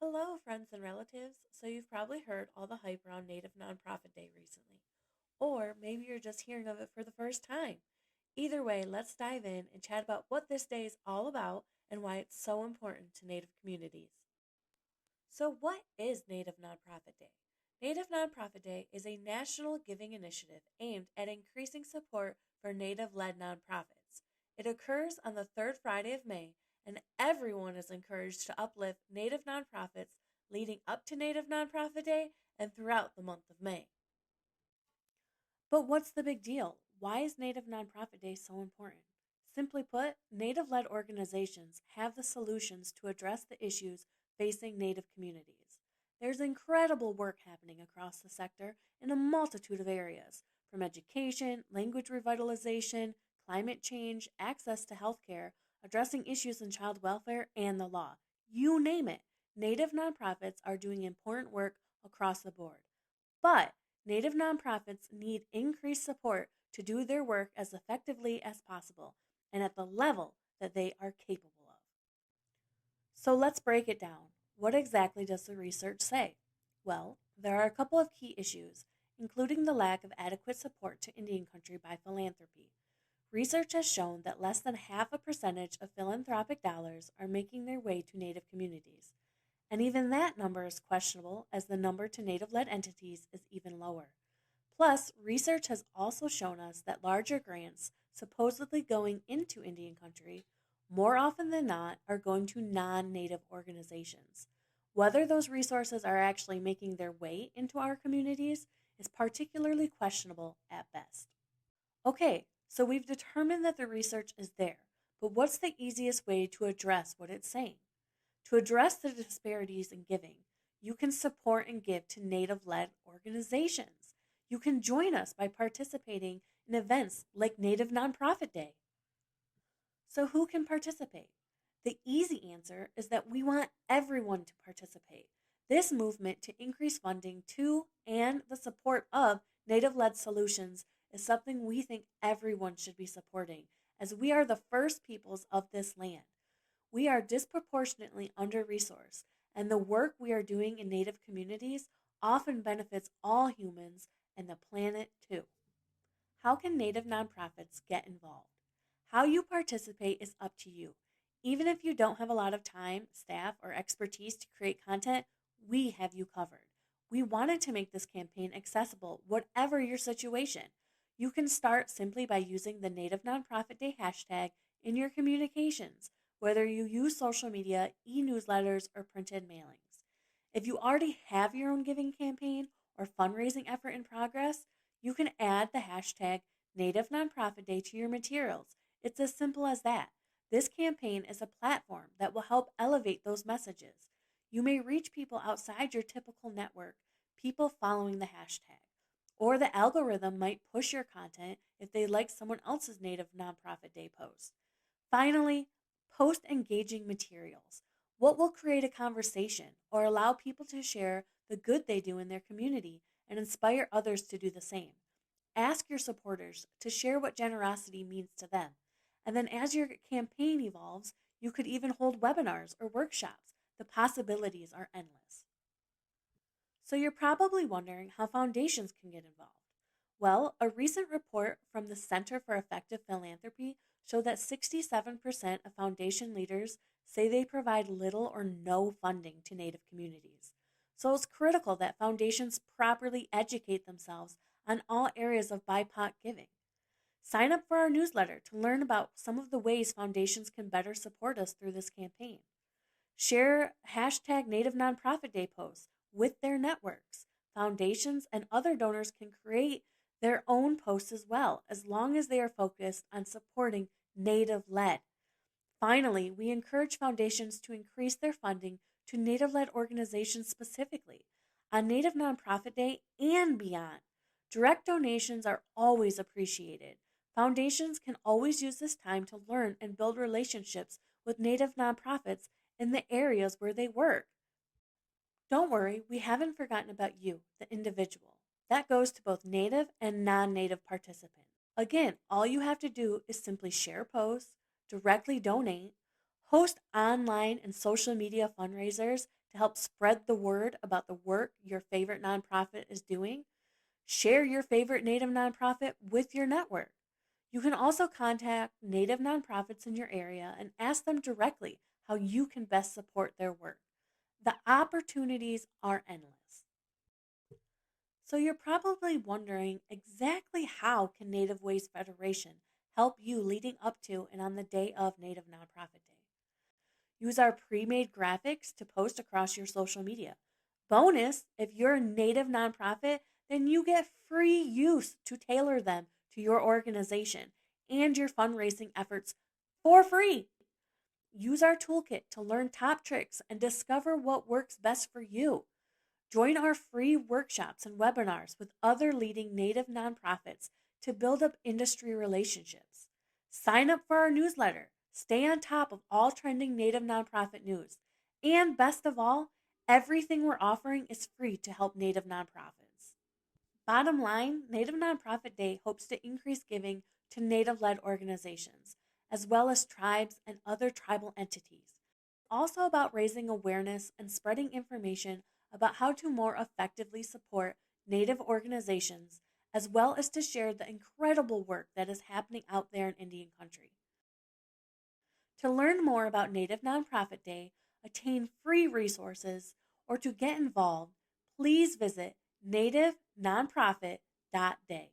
Hello, friends and relatives. So, you've probably heard all the hype around Native Nonprofit Day recently, or maybe you're just hearing of it for the first time. Either way, let's dive in and chat about what this day is all about and why it's so important to Native communities. So, what is Native Nonprofit Day? Native Nonprofit Day is a national giving initiative aimed at increasing support for Native led nonprofits. It occurs on the third Friday of May, and everyone is encouraged to uplift Native nonprofits leading up to Native Nonprofit Day and throughout the month of May. But what's the big deal? Why is Native Nonprofit Day so important? Simply put, Native led organizations have the solutions to address the issues facing Native communities. There's incredible work happening across the sector in a multitude of areas, from education, language revitalization, climate change, access to healthcare, addressing issues in child welfare, and the law. You name it. Native nonprofits are doing important work across the board. But Native nonprofits need increased support to do their work as effectively as possible and at the level that they are capable of. So let's break it down. What exactly does the research say? Well, there are a couple of key issues, including the lack of adequate support to Indian country by philanthropy. Research has shown that less than half a percentage of philanthropic dollars are making their way to Native communities. And even that number is questionable, as the number to Native led entities is even lower. Plus, research has also shown us that larger grants, supposedly going into Indian country, more often than not are going to non Native organizations. Whether those resources are actually making their way into our communities is particularly questionable at best. Okay, so we've determined that the research is there, but what's the easiest way to address what it's saying? To address the disparities in giving, you can support and give to Native led organizations. You can join us by participating in events like Native Nonprofit Day. So, who can participate? The easy answer is that we want everyone to participate. This movement to increase funding to and the support of Native led solutions is something we think everyone should be supporting, as we are the first peoples of this land. We are disproportionately under resourced, and the work we are doing in Native communities often benefits all humans and the planet too. How can Native nonprofits get involved? How you participate is up to you. Even if you don't have a lot of time, staff, or expertise to create content, we have you covered. We wanted to make this campaign accessible, whatever your situation. You can start simply by using the Native Nonprofit Day hashtag in your communications, whether you use social media, e newsletters, or printed mailings. If you already have your own giving campaign or fundraising effort in progress, you can add the hashtag Native Nonprofit Day to your materials. It's as simple as that. This campaign is a platform that will help elevate those messages. You may reach people outside your typical network, people following the hashtag. Or the algorithm might push your content if they like someone else's Native Nonprofit Day post. Finally, post engaging materials. What will create a conversation or allow people to share the good they do in their community and inspire others to do the same? Ask your supporters to share what generosity means to them. And then as your campaign evolves, you could even hold webinars or workshops. The possibilities are endless. So you're probably wondering how foundations can get involved. Well, a recent report from the Center for Effective Philanthropy showed that 67% of foundation leaders say they provide little or no funding to Native communities. So it's critical that foundations properly educate themselves on all areas of BIPOC giving. Sign up for our newsletter to learn about some of the ways foundations can better support us through this campaign. Share hashtag Native Nonprofit Day posts with their networks. Foundations and other donors can create their own posts as well, as long as they are focused on supporting Native led. Finally, we encourage foundations to increase their funding to Native led organizations specifically on Native Nonprofit Day and beyond. Direct donations are always appreciated. Foundations can always use this time to learn and build relationships with Native nonprofits in the areas where they work. Don't worry, we haven't forgotten about you, the individual. That goes to both Native and non Native participants. Again, all you have to do is simply share posts, directly donate, Host online and social media fundraisers to help spread the word about the work your favorite nonprofit is doing. Share your favorite Native nonprofit with your network. You can also contact Native nonprofits in your area and ask them directly how you can best support their work. The opportunities are endless. So you're probably wondering exactly how can Native Ways Federation help you leading up to and on the day of Native Nonprofit Day. Use our pre-made graphics to post across your social media. Bonus, if you're a Native nonprofit, then you get free use to tailor them to your organization and your fundraising efforts for free. Use our toolkit to learn top tricks and discover what works best for you. Join our free workshops and webinars with other leading Native nonprofits to build up industry relationships. Sign up for our newsletter. Stay on top of all trending Native nonprofit news. And best of all, everything we're offering is free to help Native nonprofits. Bottom line, Native Nonprofit Day hopes to increase giving to Native led organizations, as well as tribes and other tribal entities. Also about raising awareness and spreading information about how to more effectively support Native organizations, as well as to share the incredible work that is happening out there in Indian country. To learn more about Native Nonprofit Day, attain free resources, or to get involved, please visit nativenonprofit.day.